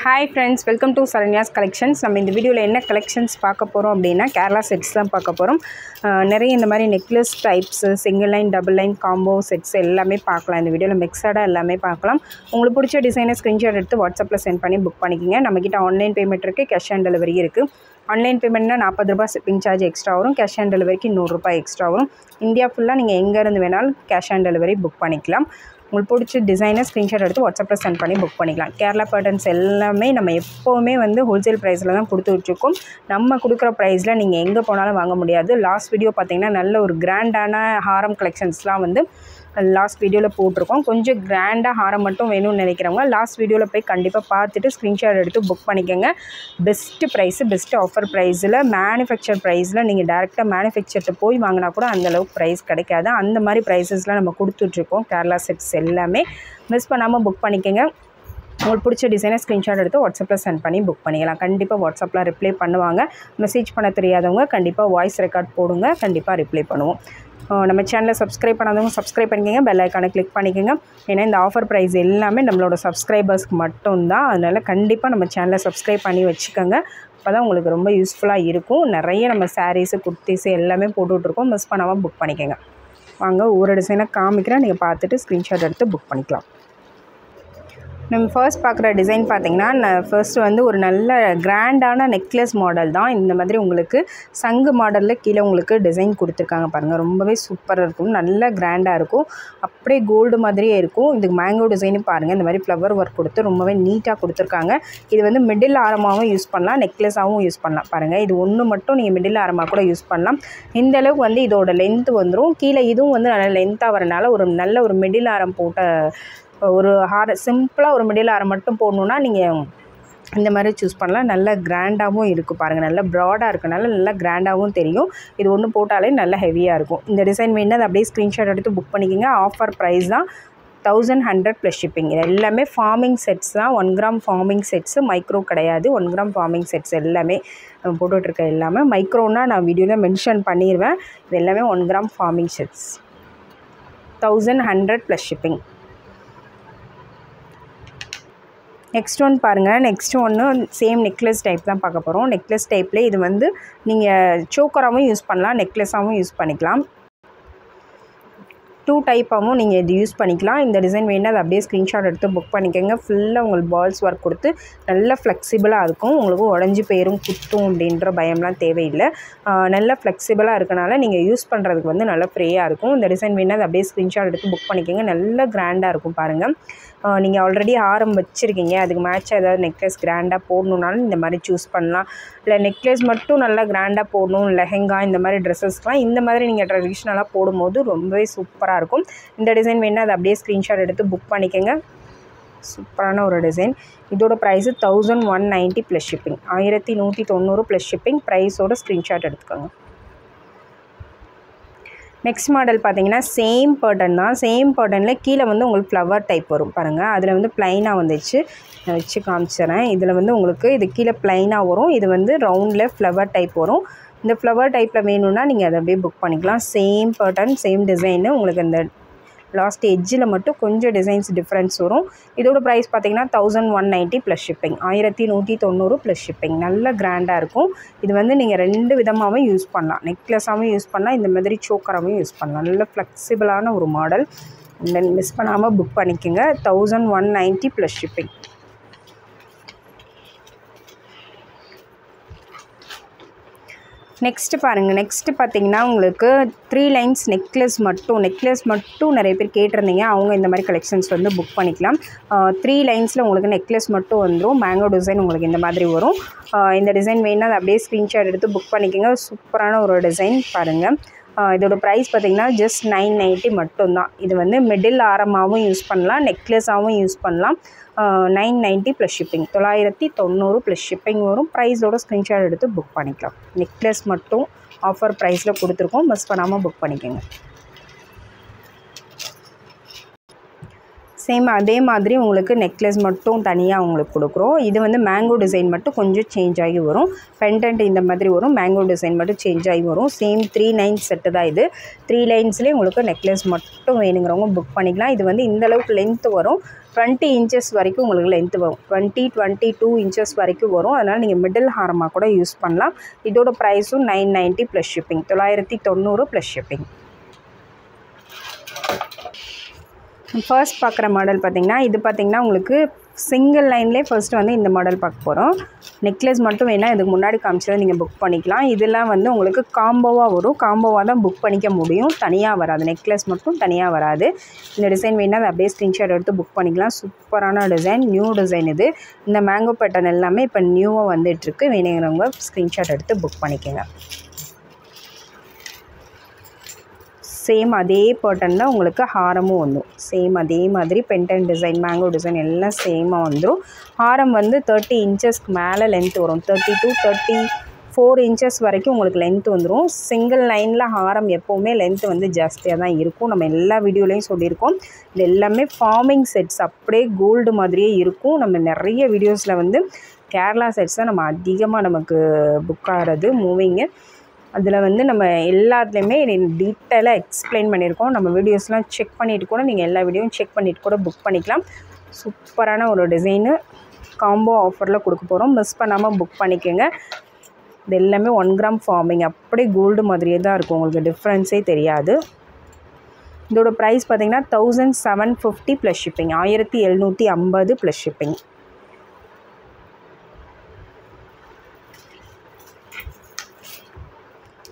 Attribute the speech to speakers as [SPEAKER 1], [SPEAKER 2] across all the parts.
[SPEAKER 1] Hi friends, welcome to Saranya's Collections. நம்ம இந்த வீடியோவில் என்ன கலெக்ஷன்ஸ் பார்க்க போகிறோம் அப்படின்னா கேரளா செட்ஸ் தான் பார்க்க போகிறோம். நிறைய இந்த மாதிரி necklace types, single line, double line, combo sets எல்லாமே பார்க்கலாம். இந்த வீடியோவில் மிக்சடாக எல்லாமே பார்க்கலாம். உங்களுக்கு பிடிச்ச டிசைனை ஸ்க்ரீன்ஷாட் எடுத்து வாட்ஸ்அப்பில் சென்ட் பண்ணி புக் பண்ணிக்கிங்க. நம்மக்கிட்ட ஆன்லைன் பேமெண்ட் இருக்குது, கேஷ் ஆன் டெலிவரி இருக்குது. ஆன்லைன் பேமெண்ட்னா 40 ரூபாய் ஷிப்பிங் சார்ஜ் எக்ஸ்ட்ரா வரும். கேஷ் ஆன் டெலிவரிக்கு 100 ரூபாய் எக்ஸ்ட்ரா வரும். இந்தியா ஃபுல்லாக நீங்கள் எங்கேருந்து வேணாலும் கேஷ் ஆன் டெலிவரி புக் பண்ணிக்கலாம். உங்களுக்கு பிடிச்ச டிசைனை ஸ்க்ரீன்ஷாட் எடுத்து வாட்ஸ்அப்பில் சென்ட் பண்ணி புக் பண்ணிக்கலாம். கேரளா பேட்டர்ன்ஸ் எல்லாமே நம்ம எப்போவுமே ஹோல்சேல் ப்ரைஸில் தான் கொடுத்துட்ருக்கோம். நம்ம கொடுக்குற ப்ரைஸில் நீங்கள் எங்கே போனாலும் வாங்க முடியாது. லாஸ்ட் வீடியோ பார்த்திங்கன்னா நல்ல ஒரு கிராண்டான ஹாரம் கலெக்ஷன்ஸ்லாம் லாஸ்ட் வீடியோவில் போட்டிருக்கோம். கொஞ்சம் கிராண்டாக ஹாரம் மட்டும் வேணும்னு நினைக்கிறவங்க லாஸ்ட் வீடியோவில் போய் கண்டிப்பாக பார்த்துட்டு ஸ்க்ரீன்ஷாட் எடுத்து புக் பண்ணிக்கோங்க. பெஸ்ட்டு ப்ரைஸு, பெஸ்ட்டு ஆஃபர் ப்ரைஸில், மேனுஃபேக்சர் ப்ரைஸில் நீங்கள் டேரெக்டாக மேனுஃபேக்சர்கிட்ட போய் வாங்கினா கூட அந்தளவுக்கு ப்ரைஸ் கிடைக்காது. அந்த மாதிரி ப்ரைஸஸ்லாம் நம்ம கொடுத்துட்ருக்கோம். கேரளா செட்ஸ் எல்லாமே மிஸ் பண்ணாமல் புக் பண்ணிக்கோங்க. உங்களுக்கு பிடிச்ச டிசைனை ஸ்க்ரீன்ஷாட் எடுத்து வாட்ஸ்அப்பில் சென்ட் பண்ணி புக் பண்ணிக்கலாம். கண்டிப்பாக வாட்ஸ்அப்பில் ரிப்ளை பண்ணுவாங்க. மெசேஜ் பண்ண தெரியாதவங்க கண்டிப்பாக வாய்ஸ் ரெக்கார்ட் போடுங்க, கண்டிப்பாக ரிப்ளை பண்ணுவோம். நம்ம சேனலை சப்ஸ்கிரைப் பண்ணாதவங்க சப்ஸ்கிரைப் பண்ணிக்கோங்க, பெல் ஐக்கானை கிளிக் பண்ணிக்கோங்க. ஏன்னா இந்த ஆஃபர் ப்ரைஸ் எல்லாமே நம்மளோட சப்ஸ்கிரைபர்ஸ்க்கு மட்டும்தான். அதனால் கண்டிப்பாக நம்ம சேனலை சப்ஸ்கிரைப் பண்ணி வச்சுக்கோங்க. அப்போ தான் உங்களுக்கு ரொம்ப யூஸ்ஃபுல்லாக இருக்கும். நிறைய நம்ம சாரீஸு, குர்த்திஸு எல்லாமே போட்டுட்ருக்கோம். மிஸ் பண்ணாமல் புக் பண்ணிக்கோங்க. வாங்க ஒவ்வொரு டிசைனை காமிக்கிறேன், நீங்கள் பார்த்துட்டு ஸ்க்ரீன்ஷாட் எடுத்து புக் பண்ணிக்கலாம். நம்ம ஃபர்ஸ்ட் பார்க்குற டிசைன் பார்த்திங்கன்னா ஃபர்ஸ்ட்டு ஒரு நல்ல கிராண்டான நெக்லஸ் மாடல் தான். இந்த மாதிரி உங்களுக்கு சங்கு மாடலில் கீழே உங்களுக்கு டிசைன் கொடுத்துருக்காங்க பாருங்கள். ரொம்பவே சூப்பராக இருக்கும், நல்ல கிராண்டாக இருக்கும். அப்படியே கோல்டு மாதிரியே இருக்கும். இதுக்கு மேங்கோ டிசைனும் பாருங்கள், இந்த மாதிரி ஃப்ளவர் ஒர்க் கொடுத்து ரொம்பவே நீட்டாக கொடுத்துருக்காங்க. இது மிடில் ஆரமாகவும் யூஸ் பண்ணலாம், நெக்லஸாகவும் யூஸ் பண்ணலாம். பாருங்கள், இது ஒன்று மட்டும் நீங்கள் மிடில் ஆரமாக கூட யூஸ் பண்ணலாம். இந்த அளவுக்கு இதோட லென்த்து வந்துடும். கீழே இதுவும் நல்ல லென்த்தாக வரனால நல்ல ஒரு மிடில் ஆரம் போட்ட ஒரு சிம்பிளாக ஒரு மிடில் ஆரம் மட்டும் போடணுன்னா நீங்கள் இந்த மாதிரி சூஸ் பண்ணலாம். நல்ல கிராண்டாகவும் இருக்குது பாருங்கள். நல்ல ப்ராடாக இருக்கனால நல்லா கிராண்டாகவும் தெரியும். இது ஒன்று போட்டாலே நல்லா ஹெவியாக இருக்கும். இந்த டிசைன் வேணுன்னா அதை அப்படியே ஸ்க்ரீன்ஷாட் எடுத்து புக் பண்ணிக்கோங்க. ஆஃபர் ப்ரைஸ் தான் 1100 ப்ளஸ் ஷிப்பிங். இது எல்லாமே ஃபார்மிங் செட்ஸ் தான். 1 கிராம் ஃபார்மிங் செட்ஸு, மைக்ரோ கிடையாது. 1 கிராம் ஃபார்மிங் செட்ஸ் எல்லாமே போட்டுட்ருக்க எல்லாமே மைக்ரோன்னா நான் வீடியோவில் மென்ஷன் பண்ணிடுவேன். இது எல்லாமே 1 gram farming sets, 1100 plus shipping. Next one பாருங்கள். நெக்ஸ்ட் ஒன்று சேம் நெக்லஸ் டைப் தான் பார்க்க போகிறோம். நெக்லஸ் டைப்பில் இது நீங்கள் சோக்கராகவும் யூஸ் பண்ணலாம், நெக்லஸாகவும் யூஸ் பண்ணிக்கலாம். 2 டைப்பாகவும் நீங்கள் இது யூஸ் பண்ணிக்கலாம். இந்த டிசைன் வேணுன்னா அதை அப்படியே ஸ்க்ரீன்ஷாட் எடுத்து புக் பண்ணிக்கோங்க. ஃபுல்லாக உங்களுக்கு பால்ஸ் ஒர்க் கொடுத்து நல்லா ஃப்ளெக்சிபிளாக இருக்கும். உங்களுக்கு உடஞ்சி போயிடும், குத்தும் அப்படின்ற பயம்லாம் தேவையில்லை. நல்லா ஃப்ளெக்சிபிளாக இருக்கனால நீங்கள் யூஸ் பண்ணுறதுக்கு நல்லா ஃப்ரீயாக இருக்கும். இந்த டிசைன் வேணுன்னா அதை அப்படியே ஸ்க்ரீன்ஷாட் எடுத்து புக் பண்ணிக்கோங்க. நல்லா கிராண்டாக இருக்கும் பாருங்கள். நீங்கள் ஆல்ரெடி ஆரம் வச்சுருக்கீங்க, அதுக்கு மேட்சாக ஏதாவது நெக்லஸ் கிராண்டாக போடணுன்னாலும் இந்த மாதிரி சூஸ் பண்ணலாம். இல்லை நெக்லஸ் மட்டும் நல்லா கிராண்டாக போடணும், லெஹெங்கா இந்த மாதிரி ட்ரெஸ்ஸஸ்லாம் இந்த மாதிரி நீங்கள் ட்ரெடிஷ்னலாக போடும்போது ரொம்பவே சூப்பராக இருக்கும். இந்த டிசைன் வேணுன்னா அதை அப்படியே ஸ்க்ரீன்ஷாட் எடுத்து புக் பண்ணிக்கோங்க. சூப்பரான ஒரு டிசைன். இதோட price 1190 plus shipping, 1190 plus shipping. ப்ரைஸோட ஸ்க்ரீன்ஷாட் எடுத்துக்கோங்க. நெக்ஸ்ட் மாடல் பார்த்தீங்கன்னா சேம் பேட்டர்ன் தான். சேம் பேட்டர்னில் கீழே உங்களுக்கு ஃப்ளவர் டைப் வரும் பாருங்கள். அதில் ப்ளைனாக வந்துச்சு, நான் வச்சு காமிச்சிடறேன். இதில் உங்களுக்கு இது கீழே ப்ளைனாக வரும். இது ரவுண்டில் ஃப்ளவர் டைப் வரும். இந்த ஃப்ளவர் டைப்பில் வேணும்னா நீங்கள் அதை அப்படியே புக் பண்ணிக்கலாம். Same pattern, same design. உங்களுக்கு இந்த லாஸ்ட் எட்ஜில் மட்டும் கொஞ்சம் டிசைன்ஸ் டிஃப்ரென்ஸ் வரும். இதோட ப்ரைஸ் பார்த்திங்கன்னா 1190 ப்ளஸ் ஷிப்பிங், 1190 ப்ளஸ் ஷிப்பிங். நல்ல கிராண்டாக இருக்கும். இது நீங்கள் 2 விதமாகவும் யூஸ் பண்ணலாம். நெக்லஸாகவும் யூஸ் பண்ணலாம், இந்த மாதிரி சோக்கராகவும் யூஸ் பண்ணலாம். நல்ல ஃப்ளெக்சிபிளான ஒரு மாடல். மிஸ் பண்ணாமல் புக் பண்ணிக்கோங்க. 1190 ப்ளஸ் ஷிப்பிங். நெக்ஸ்ட்டு பாருங்கள். நெக்ஸ்ட்டு பார்த்திங்கன்னா உங்களுக்கு 3 லைன்ஸ் நெக்லஸ் மட்டும் நிறைய பேர் கேட்டிருந்தீங்க. அவங்க இந்த மாதிரி கலெக்ஷன்ஸ் புக் பண்ணிக்கலாம். 3 லைன்ஸில் உங்களுக்கு நெக்லஸ் மட்டும் வந்துடும். மேங்கோ டிசைன் உங்களுக்கு இந்த மாதிரி வரும். இந்த டிசைன் வேணுன்னா அதை அப்படியே ஸ்க்ரீன்ஷாட் எடுத்து புக் பண்ணிக்கோங்க. சூப்பரான ஒரு டிசைன் பாருங்கள். இதோட ப்ரைஸ் பார்த்திங்கன்னா ஜஸ்ட் 990 மட்டும்தான். இது மிடில் ஆரமாகவும் யூஸ் பண்ணலாம், நெக்லஸாகவும் யூஸ் பண்ணலாம். 990 ப்ளஸ் ஷிப்பிங், 990 ப்ளஸ் ஷிப்பிங் வரும். ப்ரைஸோட ஸ்க்ரீன்ஷாட் எடுத்து புக் பண்ணிக்கலாம். நெக்லஸ் மட்டும் ஆஃபர் ப்ரைஸில் கொடுத்துருக்கோம். மிஸ் பண்ணாமல் புக் பண்ணிக்கோங்க. சேம் அதே மாதிரி உங்களுக்கு நெக்லஸ் மட்டும் தனியாக உங்களுக்கு கொடுக்குறோம். இது மேங்கோ டிசைன் மட்டும் கொஞ்சம் சேஞ்ச் ஆகி வரும். பெண்டன்ட் இந்த மாதிரி வரும், மேங்கோ டிசைன் மட்டும் சேஞ்ச் ஆகி வரும். சேம் 3 லைன்ஸ் செட்டு தான் இது. 3 லைன்ஸ்லேயே உங்களுக்கு நெக்லஸ் மட்டும் வேணுங்கிறவங்க புக் பண்ணிக்கலாம். இது இந்த அளவுக்கு லென்த்து வரும். 20 inches வரைக்கும் உங்களுக்கு லென்த் வரும். 22 inches வரைக்கும் வரும். அதனால் நீங்கள் மிடில் ஹாரமாக கூட யூஸ் பண்ணலாம். இதோட ப்ரைஸும் 990 plus shipping, 990 plus shipping. First பார்க்குற மாடல் பார்த்திங்கன்னா இது பார்த்திங்கன்னா உங்களுக்கு சிங்கிள் லைன்லேயே ஃபர்ஸ்ட் வந்து இந்த மாடல் பார்க்க போகிறோம். நெக்லஸ் மட்டும் வேணால் இதுக்கு முன்னாடி காமிச்சதை நீங்கள் புக் பண்ணிக்கலாம். இதெல்லாம் வந்து உங்களுக்கு காம்போவாக வரும். காம்போவாக தான் புக் பண்ணிக்க முடியும், தனியாக வராது. நெக்லஸ் மட்டும் தனியாக வராது. இந்த டிசைன் வேணால் அதை அப்படியே ஸ்க்ரீன்ஷாட் எடுத்து புக் பண்ணிக்கலாம். சூப்பரான டிசைன், நியூ டிசைன் இது. இந்த மேங்கோ பேட்டர்ன் எல்லாமே இப்போ நியூவாக வந்துட்டுருக்கு. வேணுங்கிறவங்க ஸ்க்ரீன்ஷாட் எடுத்து புக் பண்ணிக்கோங்க. சேம் அதே பேட்டர்ன் தான் உங்களுக்கு ஹாரமும் வந்துடும். சேம் அதே மாதிரி பென்டன் டிசைன், மேங்கோ டிசைன் எல்லாம் சேமாக வந்துடும். ஹாரம் வந்து 30 inchesக்கு மேலே லென்த் வரும். 30 to 34 inches வரைக்கும் உங்களுக்கு லென்த் வந்துடும். சிங்கிள் லைனில் ஹாரம் எப்போவுமே லென்த் வந்து ஜாஸ்தியாக தான் இருக்கும். நம்ம எல்லா வீடியோலையும் சொல்லியிருக்கோம். இது எல்லாமே ஃபார்மிங் செட்ஸ், அப்படியே கோல்டு மாதிரியே இருக்கும். நம்ம நிறைய வீடியோஸில் வந்து கேரளா செட்ஸ் தான் நம்ம அதிகமாக நமக்கு புக் ஆகிறது, மூவிங்கு. அதில் வந்து நம்ம எல்லாத்துலேயுமே டீட்டெயிலாக எக்ஸ்பிளைன் பண்ணியிருக்கோம். நம்ம வீடியோஸ்லாம் செக் பண்ணிவிட்டு கூட நீங்கள் எல்லா வீடியோவும் செக் பண்ணிவிட்டு கூட புக் பண்ணிக்கலாம். சூப்பரான ஒரு டிசைனு காம்போ ஆஃபரில் கொடுக்க போகிறோம். மிஸ் பண்ணாமல் புக் பண்ணிக்கோங்க. இது எல்லாமே 1 gram ஃபார்மிங், அப்படியே கோல்டு மாதிரியே தான் இருக்கும். உங்களுக்கு டிஃப்ரென்ஸே தெரியாது. இதோட ப்ரைஸ் பார்த்திங்கன்னா 1750 plus shipping, 1750 plus shipping.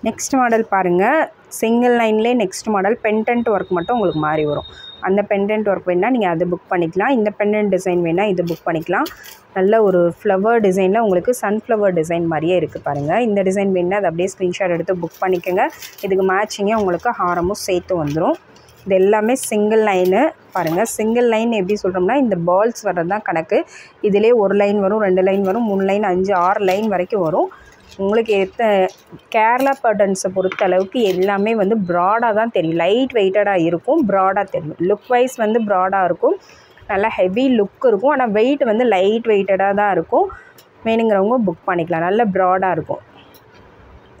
[SPEAKER 1] Next model பாருங்கள். சிங்கிள் லைன்லேயே நெக்ஸ்ட் மாடல் பெண்டன்ட் ஒர்க் மட்டும் உங்களுக்கு மாறி வரும். அந்த பெண்டன்ட் ஒர்க் வேணால் நீங்கள் அதை புக் பண்ணிக்கலாம். இந்த பெண்டன்ட் டிசைன் வேணால் இது புக் பண்ணிக்கலாம். நல்ல ஒரு ஃப்ளவர் டிசைனில் உங்களுக்கு சன்ஃப்ளவர் டிசைன் மாதிரியே இருக்குது பாருங்கள். இந்த டிசைன் வேணால் அதை அப்படியே ஸ்க்ரீன்ஷாட் எடுத்து புக் பண்ணிக்கோங்க. இதுக்கு மேட்சிங்காக உங்களுக்கு ஹாரமும் சேர்த்து வந்துடும். இது எல்லாமே சிங்கிள் லைனு பாருங்கள். சிங்கிள் லைன் எப்படி சொல்கிறோம்னா இந்த பால்ஸ் வர்றது தான் கணக்கு. இதிலே 1 லைன் வரும், 2 லைன் வரும், 3 லைன், 5, 6 லைன் வரைக்கும் வரும். உங்களுக்கு கேரளா பேட்டர்ன்ஸை பொறுத்த அளவுக்கு எல்லாமே வந்து ப்ராடாக தான் தெரியும். லைட் வெயிட்டடாக இருக்கும், ப்ராடாக தெரியும். லுக் வைஸ் வந்து ப்ராடாக இருக்கும், நல்லா ஹெவி லுக் இருக்கும். ஆனால் வெயிட் வந்து லைட் வெயிட்டடாக தான் இருக்கும். வேணுங்கிறவங்க புக் பண்ணிக்கலாம். நல்ல ப்ராடாக இருக்கும்,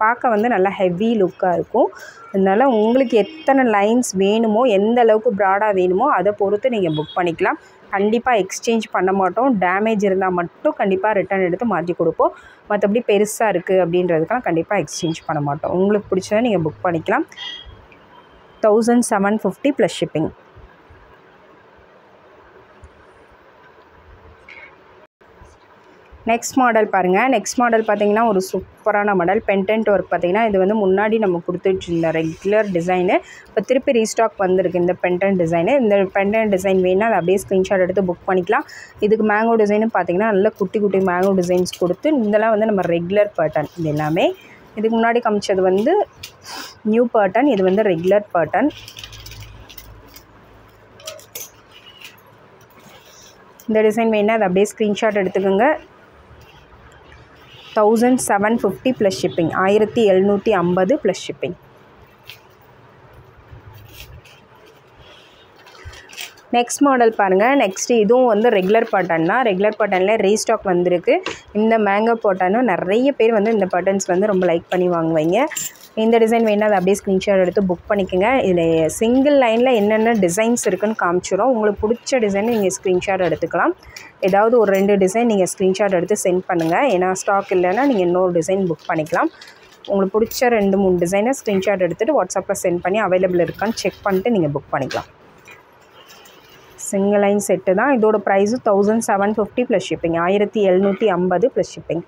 [SPEAKER 1] பார்க்க வந்து நல்லா ஹெவி லுக்காக இருக்கும். அதனால் உங்களுக்கு எத்தனை லைன்ஸ் வேணுமோ, எந்த அளவுக்கு ப்ராடாக வேணுமோ அதை பொறுத்து நீங்கள் புக் பண்ணிக்கலாம். கண்டிப்பாக எக்ஸ்சேஞ்ச் பண்ண மாட்டோம். டேமேஜ் இருந்தால் மட்டும் கண்டிப்பாக ரிட்டன் எடுத்து மாற்றி கொடுப்போம். மற்றபடி பெருசாக இருக்குது அப்படின்றதுக்கெலாம் கண்டிப்பாக எக்ஸ்சேஞ்ச் பண்ண மாட்டோம். உங்களுக்கு பிடிச்சதை நீங்கள் புக் பண்ணிக்கலாம். 1750 ப்ளஸ் ஷிப்பிங். நெக்ஸ்ட் மாடல் பாருங்கள். நெக்ஸ்ட் மாடல் பார்த்திங்கன்னா ஒரு சூப்பரான மாடல். பெண்டன்ட் ஒர்க் பார்த்திங்கன்னா இது வந்து முன்னாடி நம்ம கொடுத்துட்டு இருந்த ரெகுலர் டிசைனு இப்போ திருப்பி ரீஸ்டாக் வந்திருக்கு இந்த பெண்டன்ட் டிசைனு. இந்த பெண்டன்ட் டிசைன் வேணால் அதை அப்படியே ஸ்க்ரீன்ஷாட் எடுத்து புக் பண்ணிக்கலாம். இதுக்கு மேங்கோ டிசைனு பார்த்திங்கன்னா நல்ல குட்டி குட்டி மேங்கோ டிசைன்ஸ் கொடுத்து இதெல்லாம் வந்து நம்ம ரெகுலர் பேட்டர்ன். இது எல்லாமே இதுக்கு முன்னாடி காமிச்சது வந்து நியூ பேட்டர்ன், இது வந்து ரெகுலர் பேட்டர்ன். இந்த டிசைன் வேணால் அதை அப்படியே ஸ்க்ரீன்ஷாட் எடுத்துக்கோங்க. 1750 plus shipping, 1750 plus shipping. Next model பாருங்கள். நெக்ஸ்ட்டு இதுவும் வந்து ரெகுலர் பேட்டர்ன் தான். ரெகுலர் பேட்டர்னில் ரீஸ்டாக் வந்திருக்கு. இந்த மேங்கோ பேட்டர்னும் நிறைய பேர் வந்து இந்த பேட்டர்ன்ஸ் வந்து ரொம்ப லைக் பண்ணி வாங்குவீங்க. இந்த டிசைன் வேணால் அதை அப்படியே ஸ்க்ரீன்ஷாட் எடுத்து புக் பண்ணிக்கோங்க. இதில் சிங்கிள் லைனில் என்னென்ன டிசைன்ஸ் இருக்குதுன்னு காமிச்சிடும். உங்களுக்கு பிடிச்ச டிசைனை நீங்கள் ஸ்க்ரீன்ஷாட் எடுத்துக்கலாம். ஏதாவது ஒரு 2 டிசைன் நீங்கள் ஸ்க்ரீன்ஷாட் எடுத்து சென்ட் பண்ணுங்கள். ஏன்னா ஸ்டாக் இல்லைன்னா நீங்கள் இன்னொரு டிசைன் புக் பண்ணிக்கலாம். உங்களுக்கு பிடிச்ச 2-3 டிசைனை ஸ்க்ரீன்ஷாட் எடுத்துகிட்டு வாட்ஸ்அப்பில் சென்ட் பண்ணி அவைலபிள் இருக்கான்னு செக் பண்ணிட்டு நீங்கள் புக் பண்ணிக்கலாம். சிங்கிள் லைன் செட்டு தான். இதோட price 1750 plus shipping, 1750 plus shipping.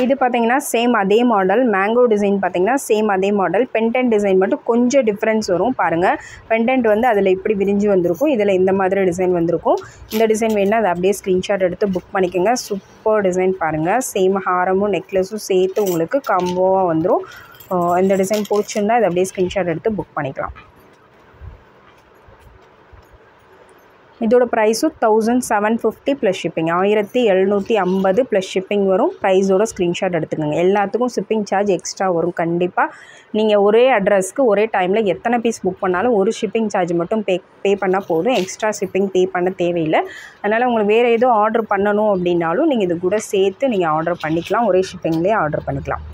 [SPEAKER 1] இது பார்த்திங்கன்னா சேம் அதே மாடல். மேங்கோ டிசைன் பார்த்திங்கன்னா சேம் அதே மாடல். பெண்டன்ட் டிசைன் மட்டும் கொஞ்சம் டிஃப்ரென்ஸ் வரும் பாருங்கள். பெண்டன்ட் வந்து அதில் இப்படி விரிஞ்சு வந்திருக்கும், இதில் இந்த மாதிரி டிசைன் வந்திருக்கும். இந்த டிசைன் வேணால் அதை அப்படியே ஸ்க்ரீன்ஷாட் எடுத்து புக் பண்ணிக்கோங்க. சூப்பர் டிசைன் பாருங்கள். சேம் ஹாரமும் நெக்லஸும் சேர்த்து உங்களுக்கு காம்போவாக வந்துடும். இந்த டிசைன் பிடிச்சிருந்தா அதை அப்படியே ஸ்க்ரீன்ஷாட் எடுத்து புக் பண்ணிக்கலாம். இதோட ப்ரைஸும் 1750 ப்ளஸ் ஷிப்பிங், 1750 ப்ளஸ் ஷிப்பிங் வரும். ப்ரைஸோட ஸ்க்ரீன்ஷாட் எடுத்துக்கோங்க. எல்லாத்துக்கும் ஷிப்பிங் சார்ஜ் எக்ஸ்ட்ரா வரும். கண்டிப்பாக நீங்கள் ஒரே அட்ரஸ்க்கு ஒரே டைமில் எத்தனை பீஸ் புக் பண்ணாலும் ஒரு ஷிப்பிங் சார்ஜ் மட்டும் பே பண்ணால் போதும். எக்ஸ்ட்ரா ஷிப்பிங் பே பண்ண தேவையில்லை. அதனால் உங்களுக்கு வேறு எதுவும் ஆர்டர் பண்ணணும் அப்படின்னாலும் நீங்கள் இது கூட சேர்த்து நீங்கள் ஆர்டர் பண்ணிக்கலாம். ஒரே ஷிப்பிங்லேயே ஆர்டர் பண்ணிக்கலாம்.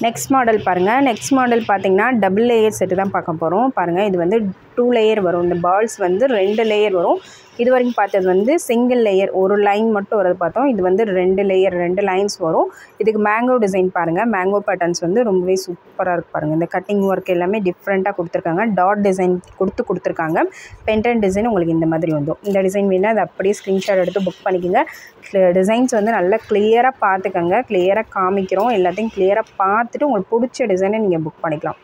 [SPEAKER 1] நெக்ஸ்ட் மாடல் பாருங்கள். நெக்ஸ்ட் மாடல் பார்த்தீங்கன்னா டபுள் லேயர் செட்டு தான் பார்க்க போகிறோம். பாருங்கள், இது வந்து 2 லேயர் வரும். இந்த பால்ஸ் வந்து 2 லேயர் வரும். இது வரைக்கும் பார்த்தது வந்து சிங்கிள் லேயர், ஒரு லைன் மட்டும் வரது பார்த்தோம். இது வந்து 2 லேயர், 2 லைன்ஸ் வரும். இதுக்கு மேங்கோ டிசைன் பாருங்கள். மேங்கோ பேட்டர்ன்ஸ் வந்து ரொம்பவே சூப்பராக இருக்குது பாருங்கள். இந்த கட்டிங் ஒர்க் எல்லாமே டிஃப்ரெண்ட்டாக கொடுத்துருக்காங்க. டாட் டிசைன் கொடுத்துருக்காங்க. பென்டன் டிசைன் உங்களுக்கு இந்த மாதிரி வந்துடும். இந்த டிசைன் வேணால் அதை அப்படியே ஸ்க்ரீன்ஷாட் எடுத்து புக் பண்ணிக்கோங்க. டிசைன்ஸ் வந்து நல்லா கிளியராக பார்த்துக்கோங்க. கிளியராக காமிக்கிறோம். எல்லாத்தையும் கிளியராக பார்த்துட்டு உங்களுக்கு பிடிச்ச டிசைனை நீங்கள் புக் பண்ணிக்கலாம்.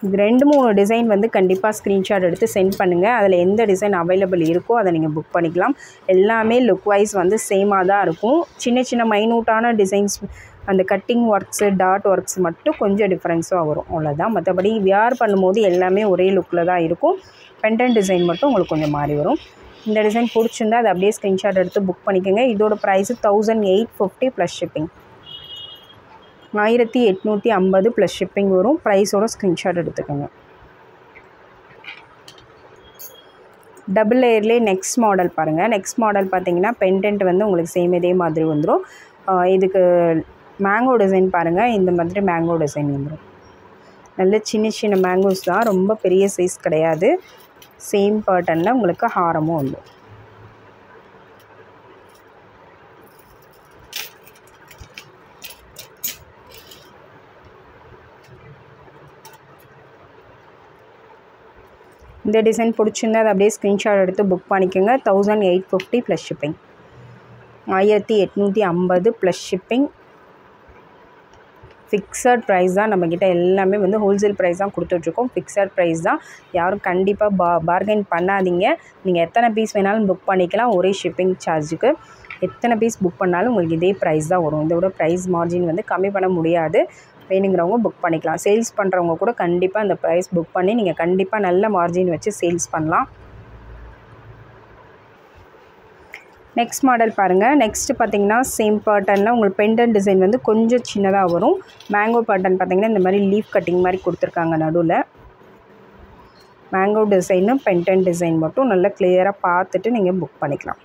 [SPEAKER 1] இது 2-3 டிசைன் வந்து கண்டிப்பாக ஸ்க்ரீன்ஷாட் எடுத்து சென்ட் பண்ணுங்கள். அதில் எந்த டிசைன் அவைலபிள் இருக்கோ அதை நீங்கள் புக் பண்ணிக்கலாம். எல்லாமே லுக் வைஸ் வந்து சேமாக தான் இருக்கும். சின்ன சின்ன மைனூட்டான டிசைன்ஸ், அந்த கட்டிங் ஒர்க்ஸு, டாட் ஒர்க்ஸ் மட்டும் கொஞ்சம் டிஃப்ரென்ஸாக வரும், அவ்வளோதான். மற்றபடி வியர் பண்ணும்போது எல்லாமே ஒரே லுக்கில் தான் இருக்கும். பென்டன் டிசைன் மட்டும் உங்களுக்கு கொஞ்சம் மாறி வரும். இந்த டிசைன் பிடிச்சிருந்தா அதை அப்படியே ஸ்க்ரீன்ஷாட் எடுத்து புக் பண்ணிக்கோங்க. இதோட price 1850 plus shipping. 1850 plus shipping வரும். ப்ரைஸோட ஸ்க்ரீன்ஷாட் எடுத்துக்கோங்க. டபுள் லேயர்லேயே நெக்ஸ்ட் மாடல் பாருங்கள். நெக்ஸ்ட் மாடல் பார்த்தீங்கன்னா பெண்டன்ட் வந்து உங்களுக்கு சேம் இதே மாதிரி வந்துடும். இதுக்கு மேங்கோ டிசைன் பாருங்கள். இந்த மாதிரி மேங்கோ டிசைன் வந்துடும். நல்ல சின்ன சின்ன மேங்கோஸ் தான், ரொம்ப பெரிய சைஸ் கிடையாது. சேம் பேட்டர்னில் உங்களுக்கு ஹாரமும் வந்துடும். இந்த டிசைன் பிடிச்சிருந்தா அதை அப்படியே ஸ்க்ரீன்ஷாட் எடுத்து புக் பண்ணிக்கோங்க. 1850 plus shipping. 1850 plus shipping. Fixed price தான். நம்மக்கிட்ட எல்லாமே வந்து ஹோல்சேல் ப்ரைஸ் தான் கொடுத்துட்ருக்கோம். ஃபிக்ஸட் ப்ரைஸ் தான். யாரும் கண்டிப்பாக பார்கெயின் பண்ணாதீங்க. நீங்கள் எத்தனை பீஸ் வேணாலும் புக் பண்ணிக்கலாம். ஒரே ஷிப்பிங் சார்ஜுக்கு எத்தனை பீஸ் புக் பண்ணாலும் உங்களுக்கு இதே ப்ரைஸ் தான் வரும். இதோட ப்ரைஸ் மார்ஜின் வந்து கம்மி பண்ண முடியாது. வேணுங்கிறவங்க புக் பண்ணிக்கலாம். சேல்ஸ் பண்ணுறவங்க கூட கண்டிப்பாக அந்த ப்ரைஸ் புக் பண்ணி நீங்கள் கண்டிப்பாக நல்ல மார்ஜின் வச்சு சேல்ஸ் பண்ணலாம். நெக்ஸ்ட் மாடல் பாருங்கள். நெக்ஸ்ட்டு பார்த்தீங்கன்னா சேம் பேட்டர்னில் உங்களுக்கு பெண்டன் டிசைன் வந்து கொஞ்சம் சின்னதாக வரும். மேங்கோ பேட்டர்ன் பார்த்தீங்கன்னா இந்த மாதிரி லீஃப் கட்டிங் மாதிரி கொடுத்துருக்காங்க நடுவில். மேங்கோ டிசைனும் பெண்டன் டிசைன் மட்டும் நல்லா கிளியராக பார்த்துட்டு நீங்கள் புக் பண்ணிக்கலாம்.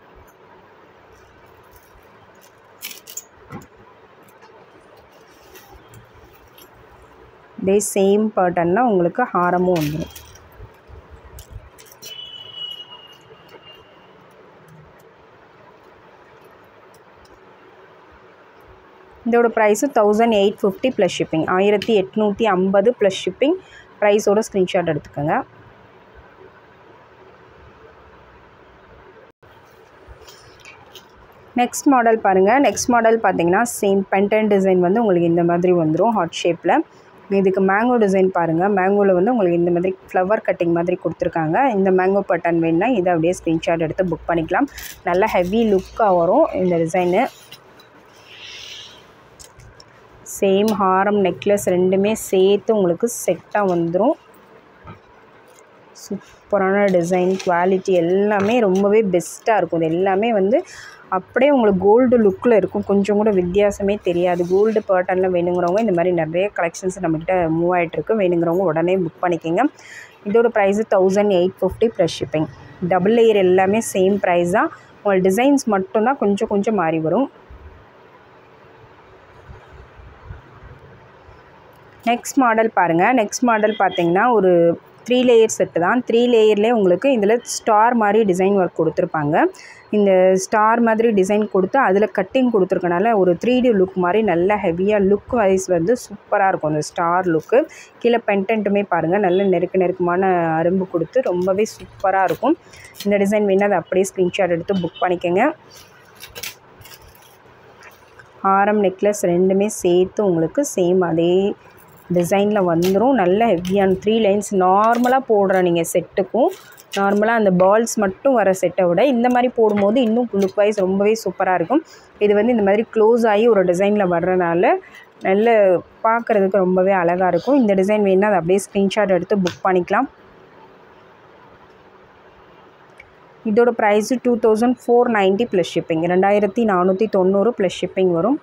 [SPEAKER 1] இதே சேம் பேட்டர்னில் உங்களுக்கு ஹாரமும் வந்துடும். இதோட price 1850 plus shipping. 1850 plus shipping. ப்ரைஸோட ஸ்க்ரீன்ஷாட் எடுத்துக்கோங்க. நெக்ஸ்ட் மாடல் பாருங்கள். நெக்ஸ்ட் மாடல் பார்த்தீங்கன்னா சேம் பென்டன் டிசைன் வந்து உங்களுக்கு இந்த மாதிரி வந்துடும் ஹார்ட் ஷேப்பில். இதுக்கு மேங்கோ டிசைன் பாருங்கள். மேங்கோவில் வந்து உங்களுக்கு இந்த மாதிரி ஃப்ளவர் கட்டிங் மாதிரி கொடுத்துருக்காங்க. இந்த மேங்கோ பட்டன் வேணுன்னா இதை அப்படியே ஸ்க்ரீன்ஷாட் எடுத்து புக் பண்ணிக்கலாம். நல்ல ஹெவி லுக்காக வரும் இந்த டிசைனு. சேம் ஹாரம் நெக்லஸ் ரெண்டுமே சேர்த்து உங்களுக்கு செட்டாக வந்துடும். சூப்பரான டிசைன், குவாலிட்டி எல்லாமே ரொம்பவே பெஸ்ட்டாக இருக்கும். இது எல்லாமே வந்து அப்படியே உங்களுக்கு கோல்டு லுக்கில் இருக்கும். கொஞ்சம் கூட வித்தியாசமே தெரியாது. கோல்டு பேட்டர்னில் வேணுங்கிறவங்க இந்த மாதிரி நிறைய கலெக்ஷன்ஸ் நம்மக்கிட்ட மூவ் ஆகிட்டுருக்கு. வேணுங்கிறவங்க உடனே புக் பண்ணிக்கோங்க. இதோட price 1850 plus shipping. Double layer எல்லாமே சேம் ப்ரைஸ் தான். உங்களுக்கு டிசைன்ஸ் மட்டும்தான் கொஞ்சம் கொஞ்சம் மாறி வரும். நெக்ஸ்ட் மாடல் பாருங்கள். நெக்ஸ்ட் மாடல் பார்த்தீங்கன்னா ஒரு 3 லேயர் செட்டு தான். 3 லேயர்லேயே உங்களுக்கு இதில் ஸ்டார் மாதிரி டிசைன் ஒர்க் கொடுத்துருப்பாங்க. இந்த ஸ்டார் மாதிரி டிசைன் கொடுத்து அதில் கட்டிங் கொடுத்துருக்கனால ஒரு 3D லுக் மாதிரி நல்ல ஹெவியாக லுக் வைஸ் வந்து சூப்பராக இருக்கும் அந்த ஸ்டார் லுக்கு. கீழே பென்டென்ட்டுமே பாருங்கள் நல்ல நெருக்கமான அரும்பு கொடுத்து ரொம்பவே சூப்பராக இருக்கும். இந்த டிசைன் வேணால் அதை அப்படியே ஸ்க்ரீன்ஷாட் எடுத்து புக் பண்ணிக்கோங்க. ஹாரம் நெக்லஸ் ரெண்டுமே சேர்த்து உங்களுக்கு சேம் அதே டிசைனில் வந்துடும். நல்ல ஹெவியான 3 லைன்ஸ் நார்மலாக போடுற நீங்கள் செட்டுக்கும் நார்மலாக அந்த பால்ஸ் மட்டும் வர செட்டை விட இந்த மாதிரி போடும்போது இன்னும் லுக் வைஸ் ரொம்பவே சூப்பராக இருக்கும். இது வந்து இந்த மாதிரி க்ளோஸ் ஆகி ஒரு டிசைனில் வர்றதுனால நல்ல பார்க்குறதுக்கு ரொம்பவே அழகாக இருக்கும். இந்த டிசைன் வேணுன்னா அதை அப்படியே ஸ்க்ரீன்ஷாட் எடுத்து புக் பண்ணிக்கலாம். இதோட price 2490 plus shipping. 2490 plus shipping வரும்.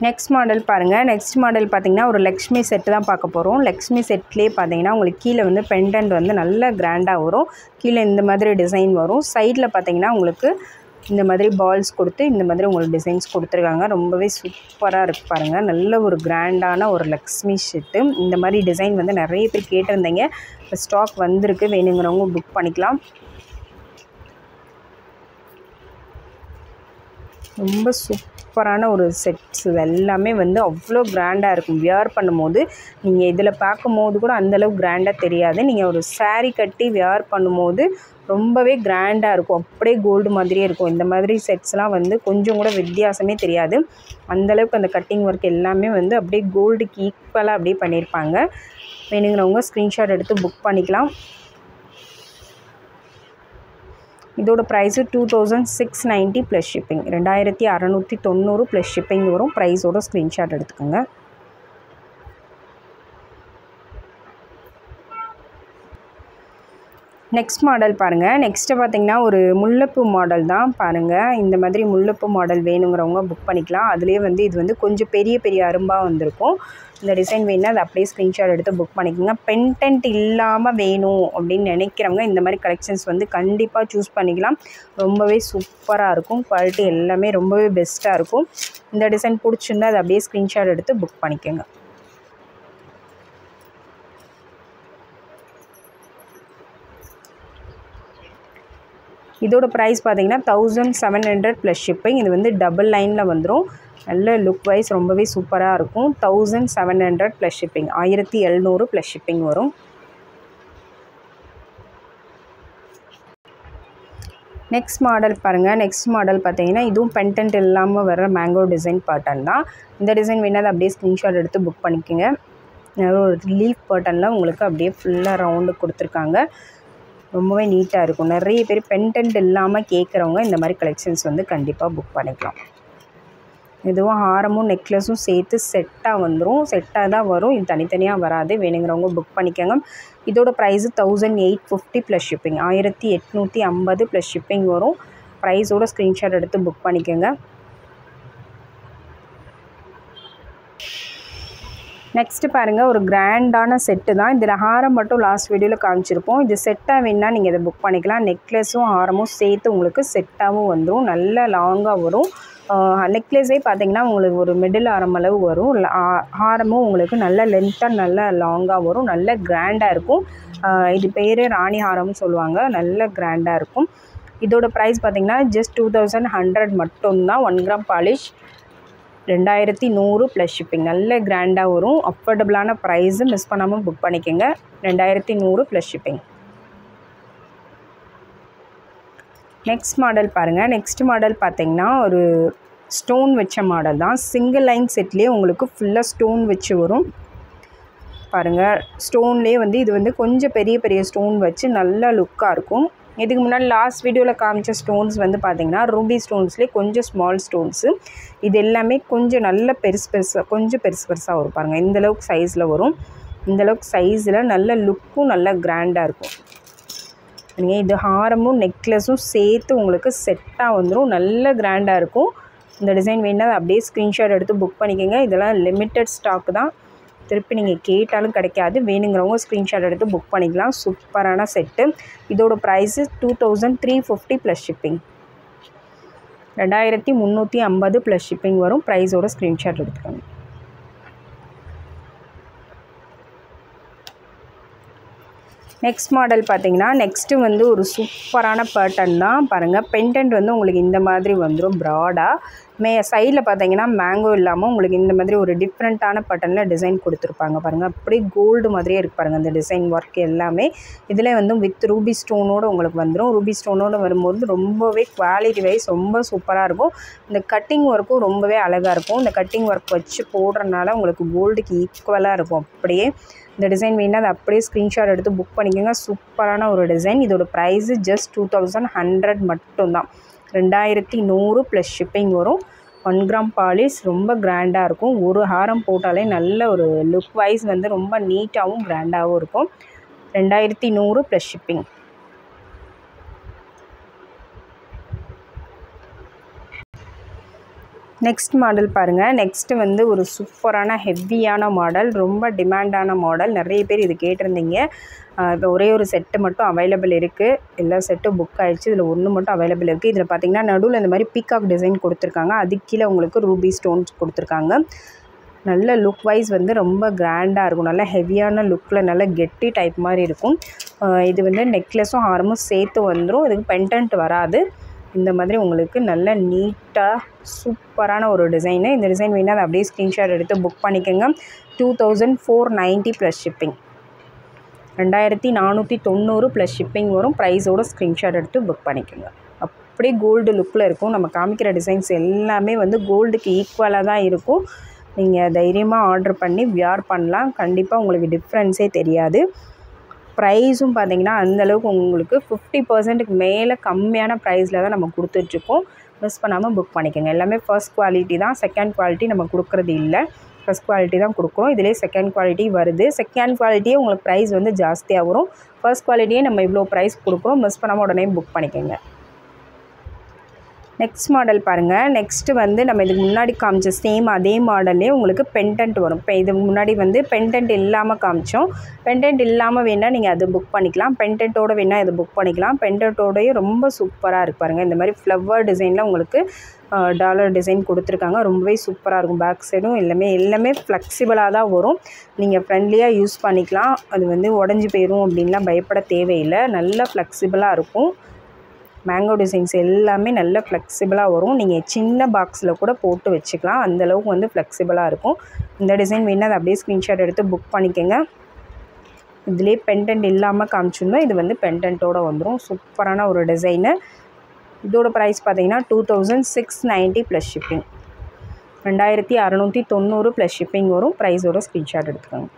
[SPEAKER 1] நெக்ஸ்ட் மாடல் பாருங்கள். நெக்ஸ்ட் மாடல் பார்த்திங்கன்னா ஒரு லக்ஷ்மி செட்டு தான் பார்க்க போகிறோம். லக்ஷ்மி செட்லேயே பார்த்திங்கன்னா உங்களுக்கு கீழே வந்து பெண்டன்ட் வந்து நல்ல கிராண்டாக வரும். கீழே இந்த மாதிரி டிசைன் வரும். சைடில் பார்த்திங்கன்னா உங்களுக்கு இந்த மாதிரி பால்ஸ் கொடுத்து இந்த மாதிரி உங்களுக்கு டிசைன்ஸ் கொடுத்துருக்காங்க. ரொம்பவே சூப்பராக இருக்குது பாருங்கள். நல்ல ஒரு கிராண்டான ஒரு லக்ஷ்மி செட்டு. இந்த மாதிரி டிசைன் வந்து நிறைய பேர் கேட்டிருந்தீங்க. இப்போ ஸ்டாக் வந்திருக்கு, வேணுங்கிறவங்க புக் பண்ணிக்கலாம். ரொம்ப சூப்பரான ஒரு செட்ஸ். இது எல்லாமே வந்து அவ்வளோ கிராண்டாக இருக்கும். வியர் பண்ணும்போது நீங்கள் இதில் பார்க்கும்போது கூட அந்தளவு கிராண்டாக தெரியாது. நீங்கள் ஒரு saree கட்டி வியர் பண்ணும்போது ரொம்பவே கிராண்டாக இருக்கும். அப்படியே கோல்டு மாதிரியே இருக்கும். இந்த மாதிரி செட்ஸ்லாம் வந்து கொஞ்சம் கூட வித்தியாசமே தெரியாது. அந்தளவுக்கு அந்த கட்டிங் ஒர்க் எல்லாமே வந்து அப்படியே கோல்டுக்கு ஈக்குவலாக அப்படியே பண்ணியிருப்பாங்க. வேணுங்கிறவங்க ஸ்க்ரீன்ஷாட் எடுத்து புக் பண்ணிக்கலாம். இதோட price 2690 plus shipping. 2690 plus shipping வரும். ப்ரைஸோட ஸ்க்ரீன்ஷாட் எடுத்துக்கோங்க. நெக்ஸ்ட் மாடல் பாருங்கள். நெக்ஸ்ட்டு பார்த்திங்கன்னா ஒரு முல்லைப்பூ மாடல் தான் பாருங்கள். இந்த மாதிரி முல்லைப்பூ மாடல் வேணுங்கிறவங்க புக் பண்ணிக்கலாம். அதுலேயே வந்து இது வந்து கொஞ்சம் பெரிய பெரிய அரும்பாக வந்திருக்கும். இந்த டிசைன் வேணுன்னா அதை அப்படியே ஸ்க்ரீன்ஷாட் எடுத்து புக் பண்ணிக்கோங்க. பென்டென்ட் இல்லாமல் வேணும் அப்படின்னு நினைக்கிறவங்க இந்த மாதிரி கலெக்ஷன்ஸ் வந்து கண்டிப்பாக சூஸ் பண்ணிக்கலாம். ரொம்பவே சூப்பராக இருக்கும். குவாலிட்டி எல்லாமே ரொம்பவே பெஸ்ட்டாக இருக்கும். இந்த டிசைன் பிடிச்சிருந்தா அதை அப்படியே ஸ்க்ரீன்ஷாட் எடுத்து புக் பண்ணிக்கோங்க. இதோட ப்ரைஸ் பார்த்திங்கன்னா 1700 ப்ளஸ் ஷிப்பிங். இது வந்து டபுள் லைனில் வந்துடும். நல்ல லுக் வைஸ் ரொம்பவே சூப்பராக இருக்கும். 1700 ப்ளஸ் ஷிப்பிங். 1700 ப்ளஸ் ஷிப்பிங் வரும். நெக்ஸ்ட் மாடல் பாருங்கள். நெக்ஸ்ட் மாடல் பார்த்தீங்கன்னா இதுவும் பென்டென்ட் இல்லாமல் வர மேங்கோ டிசைன் பேட்டர்ன் தான். இந்த டிசைன் வேணால் அப்படியே ஸ்க்ரீன்ஷாட் எடுத்து புக் பண்ணிக்கோங்க. ஒரு லீஃப் பேட்டர்னில் உங்களுக்கு அப்படியே ஃபுல்லாக ரவுண்டு கொடுத்துருக்காங்க. ரொம்பவே நீட்டாக இருக்கும். நிறைய பேர் பென்டென்ட் இல்லாமல் கேட்குறவங்க இந்த மாதிரி கலெக்ஷன்ஸ் வந்து கண்டிப்பாக புக் பண்ணிக்கலாம். இதுவும் ஹாரமும் நெக்லஸும் சேர்த்து செட்டாக வந்துடும். செட்டாக தான் வரும். இது தனித்தனியாக வராது. வேணுங்கிறவங்க புக் பண்ணிக்கோங்க. இதோட price 1850 plus shipping. 1850 plus shipping வரும். ப்ரைஸோட ஸ்க்ரீன்ஷாட் எடுத்து புக் பண்ணிக்கோங்க. நெக்ஸ்ட்டு பாருங்கள். ஒரு கிராண்டான செட்டு தான். இதில் ஹாரம் மட்டும் லாஸ்ட் வீடியோவில் காமிச்சிருப்போம். இது செட்டாக வேணுன்னா நீங்கள் இதை புக் பண்ணிக்கலாம். நெக்லஸும் ஹாரமும் சேர்த்து உங்களுக்கு செட்டாகவும் வந்துடும். நல்ல லாங்காக வரும். நெக்லஸே பார்த்திங்கன்னா உங்களுக்கு ஒரு மிடில் ஆரம் அளவு வரும். ஹாரமும் உங்களுக்கு நல்ல லென்த்தாக நல்ல லாங்காக வரும். நல்ல கிராண்டாக இருக்கும். இது பேர் ராணி ஹாரம்னு சொல்லுவாங்க. நல்ல கிராண்டாக இருக்கும். இதோட ப்ரைஸ் பார்த்திங்கன்னா ஜஸ்ட் 2100 மட்டும்தான். 1 கிராம் பாலிஷ். 2100 plus shipping. நல்ல கிராண்டாக வரும். அஃபோர்டபுளான ப்ரைஸு. மிஸ் பண்ணாமல் புக் பண்ணிக்கோங்க. 2100 ப்ளஸ் ஷிப்பிங். நெக்ஸ்ட் மாடல் பாருங்கள். நெக்ஸ்ட் மாடல் பார்த்திங்கன்னா ஒரு ஸ்டோன் வச்ச மாடல் தான். சிங்கிள் லைன் செட்லேயே உங்களுக்கு ஃபுல்லாக ஸ்டோன் வச்சு வரும் பாருங்கள். ஸ்டோன்லேயே வந்து இது வந்து கொஞ்சம் பெரிய பெரிய ஸ்டோன் வச்சு நல்ல லுக்காக இருக்கும். இதுக்கு முன்னாடி லாஸ்ட் வீடியோவில் காமிச்ச ஸ்டோன்ஸ் வந்து பார்த்திங்கன்னா ரூபி ஸ்டோன்ஸ்லேயே கொஞ்சம் ஸ்மால் ஸ்டோன்ஸு. இது எல்லாமே கொஞ்சம் நல்ல கொஞ்சம் பெருசாக வரும் பாருங்கள். இந்தளவுக்கு சைஸில் வரும். இந்தளவுக்கு சைஸில் நல்ல லுக்கும் நல்ல கிராண்டாக இருக்கும். நீங்கள் இது ஹாரமும் நெக்லஸும் சேர்த்து உங்களுக்கு செட்டாக வந்துடும். நல்ல கிராண்டாக இருக்கும். இந்த டிசைன் வேணுன்னா அப்படியே ஸ்க்ரீன்ஷாட் எடுத்து புக் பண்ணிக்கோங்க. இதெல்லாம் லிமிட்டட் ஸ்டாக் தான். திருப்பி நீங்கள் கேட்டாலும் கிடைக்காது. வேணுங்கிறவங்க ஸ்க்ரீன்ஷாட் எடுத்து புக் பண்ணிக்கலாம். சூப்பரான செட்டு. இதோட price 2350 plus shipping. 2350 plus shipping வரும். ப்ரைஸோட ஸ்க்ரீன்ஷாட் எடுத்துக்கோங்க. நெக்ஸ்ட் மாடல் பார்த்திங்கன்னா நெக்ஸ்ட்டு வந்து ஒரு சூப்பரான பேட்டர்ன் தான் பாருங்கள். பெண்டன்ட் வந்து உங்களுக்கு இந்த மாதிரி வந்துடும் ப்ராடாக. சைடில் பார்த்தீங்கன்னா மேங்கோ இல்லாமல் உங்களுக்கு இந்த மாதிரி ஒரு டிஃப்ரெண்ட்டான பேட்டர்னில் டிசைன் கொடுத்துருப்பாங்க பாருங்கள். அப்படியே கோல்டு மாதிரியே இருக்கு பாருங்கள் இந்த டிசைன் ஒர்க் எல்லாமே. இதில் வந்து வித் ரூபி ஸ்டோனோடு உங்களுக்கு வந்துடும். ரூபி ஸ்டோனோடு வரும்போது ரொம்பவே குவாலிட்டி வைஸ் ரொம்ப சூப்பராக இருக்கும். இந்த கட்டிங் ஒர்க்கும் ரொம்பவே அழகாக இருக்கும். இந்த கட்டிங் ஒர்க் வச்சு போடுறதுனால உங்களுக்கு கோல்டுக்கு ஈக்குவலாக இருக்கும். அப்படியே இந்த டிசைன் வேணுன்னா அதை அப்படியே ஸ்க்ரீன்ஷாட் எடுத்து புக் பண்ணிக்கோங்க. சூப்பரான ஒரு டிசைன். இதோட ப்ரைஸு ஜஸ்ட் 2100 மட்டும்தான். 2100 ப்ளஸ் ஷிப்பிங் வரும். 1 கிராம் பாலிஷ். ரொம்ப கிராண்டாக இருக்கும். ஒரு ஹாரம் போட்டாலே நல்ல ஒரு லுக் வைஸ் வந்து ரொம்ப நீட்டாகவும் கிராண்டாகவும் இருக்கும். 2100 ப்ளஸ் ஷிப்பிங். நெக்ஸ்ட் மாடல் பாருங்கள். நெக்ஸ்ட்டு வந்து ஒரு சூப்பரான ஹெவியான மாடல், ரொம்ப டிமாண்டான மாடல். நிறைய பேர் இது கேட்டிருந்தீங்க. இப்போ ஒரே ஒரு செட்டு மட்டும் அவைலபிள் இருக்குது. எல்லா செட்டும் புக் ஆகிடுச்சு. இதில் ஒன்று மட்டும் அவைலபிள் இருக்குது. இதில் பார்த்திங்கன்னா நடுவில் இந்த மாதிரி பீகாக் டிசைன் கொடுத்துருக்காங்க. அதுக்கு கீழே உங்களுக்கு ரூபி ஸ்டோன்ஸ் கொடுத்துருக்காங்க. நல்ல லுக் வைஸ் வந்து ரொம்ப கிராண்டாக இருக்கும். நல்ல ஹெவியான லுக்கில் நல்ல கெட்டி டைப் மாதிரி இருக்கும். இது வந்து நெக்லஸும் ஹாரமும் சேர்த்து வந்துடும். இதுக்கு பெண்டன்ட் வராது. இந்த மாதிரி உங்களுக்கு நல்ல நீட்டாக சூப்பரான ஒரு டிசைனு. இந்த டிசைன் வேணால் அதை அப்படியே ஸ்க்ரீன்ஷாட் எடுத்து புக் பண்ணிக்கோங்க. 2490 ப்ளஸ் ஷிப்பிங். 2490 ப்ளஸ் ஷிப்பிங் வரும். ப்ரைஸோட ஸ்க்ரீன்ஷாட் எடுத்து புக் பண்ணிக்கோங்க. அப்படியே கோல்டு லுக்கில் இருக்கும். நம்ம காமிக்கிற டிசைன்ஸ் எல்லாமே வந்து கோல்டுக்கு ஈக்குவலாக தான் இருக்கும். நீங்கள் தைரியமாக ஆர்டர் பண்ணி வியர் பண்ணலாம். கண்டிப்பாக உங்களுக்கு டிஃப்ரென்ஸே தெரியாது. ப்ரைஸும் பார்த்திங்கன்னா அந்தளவுக்கு உங்களுக்கு 50%க்கு மேலே கம்மியான ப்ரைஸில் தான் நம்ம கொடுத்துட்ருக்கோம். மிஸ் பண்ணாமல் புக் பண்ணிக்கோங்க. எல்லாமே ஃபர்ஸ்ட் குவாலிட்டி தான். செகண்ட் குவாலிட்டி நம்ம கொடுக்குறது இல்லை. ஃபர்ஸ்ட் குவாலிட்டி தான் கொடுக்குறோம். இதிலே செகண்ட் குவாலிட்டி வருது. செகண்ட் குவாலிட்டியே உங்களுக்கு ப்ரைஸ் வந்து ஜாஸ்தியாக வரும். ஃபர்ஸ்ட் குவாலிட்டியே நம்ம இவ்வளோ ப்ரைஸ் கொடுக்குறோம். மிஸ் பண்ணாமல் உடனே புக் பண்ணிக்கோங்க. நெக்ஸ்ட் மாடல் பாருங்கள். நெக்ஸ்ட்டு வந்து நம்ம இதுக்கு முன்னாடி காமிச்ச சேம் அதே மாடல்லே உங்களுக்கு பெண்டன்ட் வரும். இப்போ இதுக்கு முன்னாடி வந்து பெண்டன்ட் இல்லாமல் காமிச்சோம். பெண்டன்ட் இல்லாமல் வேணால் நீங்கள் அது புக் பண்ணிக்கலாம். பெண்டன்ட்டோடு வேணால் இது புக் பண்ணிக்கலாம். பெண்டன்ட்டோடையே ரொம்ப சூப்பராக இருக்குது பாருங்கள். இந்த மாதிரி ஃப்ளவர் டிசைனில் உங்களுக்கு டாலர் டிசைன் கொடுத்துருக்காங்க. ரொம்பவே சூப்பராக இருக்கும். பேக் சைடும் எல்லாமே ஃப்ளெக்சிபிளாக தான் வரும். நீங்கள் ஃப்ரெண்ட்லியாக யூஸ் பண்ணிக்கலாம். அது வந்து உடஞ்சி போயிடும் அப்படின்லாம் பயப்பட தேவையில்லை. நல்லா ஃப்ளெக்சிபிளாக இருக்கும். மேங்கோ டிசைன்ஸ் எல்லாமே நல்ல ஃப்ளெக்சிபிளாக வரும். நீங்கள் சின்ன பாக்ஸில் கூட போட்டு வச்சுக்கலாம். அந்தளவுக்கு வந்து ஃப்ளெக்சிபிளாக இருக்கும். இந்த டிசைன் வேணால் அதை அப்படியே ஸ்க்ரீன்ஷாட் எடுத்து புக் பண்ணிக்கோங்க. இதிலே பெண்டன்ட் இல்லாமல் காமிச்சிருந்தோம். இது வந்து பெண்டன்ட்டோடு வந்துடும். சூப்பரான ஒரு டிசைனு. இதோட ப்ரைஸ் பார்த்திங்கன்னா 2690 ப்ளஸ் ஷிப்பிங். 2690 ப்ளஸ் ஷிப்பிங் வரும். ப்ரைஸோட ஸ்க்ரீன்ஷாட் எடுத்துக்கோங்க.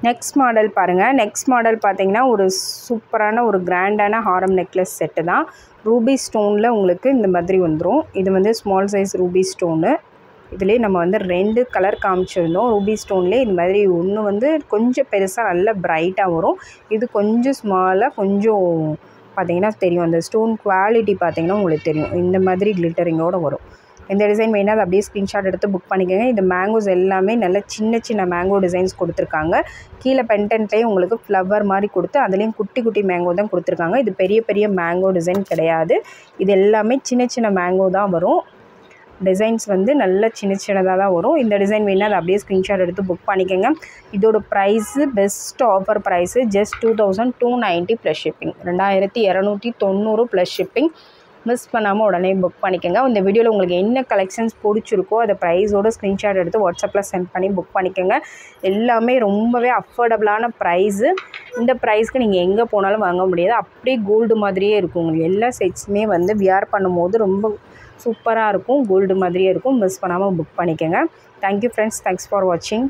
[SPEAKER 1] நெக்ஸ்ட் மாடல் பாருங்கள். நெக்ஸ்ட் மாடல் பார்த்திங்கன்னா ஒரு சூப்பரான ஒரு கிராண்டான ஹாரம் நெக்லஸ் செட்டு தான். ரூபி ஸ்டோனில் உங்களுக்கு இந்த மாதிரி வந்துடும். இது வந்து ஸ்மால் சைஸ் ரூபி ஸ்டோனு. இதிலே நம்ம வந்து 2 கலர் காமிச்சிருந்தோம். ரூபி ஸ்டோன்லேயே இந்த மாதிரி ஒன்று வந்து கொஞ்சம் பெருசாக நல்ல பிரைட்டாக வரும். இது கொஞ்சம் ஸ்மாலாக கொஞ்சம் பார்த்திங்கன்னா தெரியும். அந்த ஸ்டோன் குவாலிட்டி பார்த்திங்கன்னா உங்களுக்கு தெரியும். இந்த மாதிரி கிளிட்டரிங்கோடு வரும். இந்த டிசைன் வேணால் அதை அப்படியே ஸ்க்ரீன்ஷாட் எடுத்து புக் பண்ணிக்கோங்க. இது மேங்கோஸ் எல்லாமே நல்ல சின்ன மேங்கோ டிசைன்ஸ் கொடுத்துருக்காங்க. கீழே பெண்டன்ட்லேயும் உங்களுக்கு ஃப்ளவர் மாதிரி கொடுத்து அதுலேயும் குட்டி மேங்கோ தான் கொடுத்துருக்காங்க. இது பெரிய மேங்கோ டிசைன் கிடையாது. இது எல்லாமே சின்ன மேங்கோ தான் வரும். டிசைன்ஸ் வந்து நல்ல சின்னதாக தான் வரும். இந்த டிசைன் வேணால் அதை அப்படியே ஸ்க்ரீன்ஷாட் எடுத்து புக் பண்ணிக்கோங்க. இதோட price best offer price just 2290 plus shipping. 2290 plus shipping. Miss பண்ணாமல் உடனே புக் பண்ணிக்கோங்க. இந்த வீடியோவில் உங்களுக்கு என்ன கலெக்ஷன்ஸ் பிடிச்சிருக்கோ அதை ப்ரைஸோட ஸ்க்ரீன்ஷாட் எடுத்து வாட்ஸ்அப்பில் சென்ட் பண்ணி புக் பண்ணிக்கோங்க. எல்லாமே ரொம்பவே அஃபோர்டபுளான ப்ரைஸு. இந்த ப்ரைஸ்க்கு நீங்கள் எங்கே போனாலும் வாங்க முடியாது. அப்படியே கோல்டு மாதிரியே இருக்கும். உங்களுக்கு எல்லா செட்ஸுமே வந்து வியர் பண்ணும்போது ரொம்ப சூப்பராக இருக்கும். கோல்டு மாதிரியே இருக்கும். மிஸ் பண்ணாமல் புக் பண்ணிக்கோங்க. Thank you friends. தேங்க்ஸ் ஃபார் வாட்சிங்.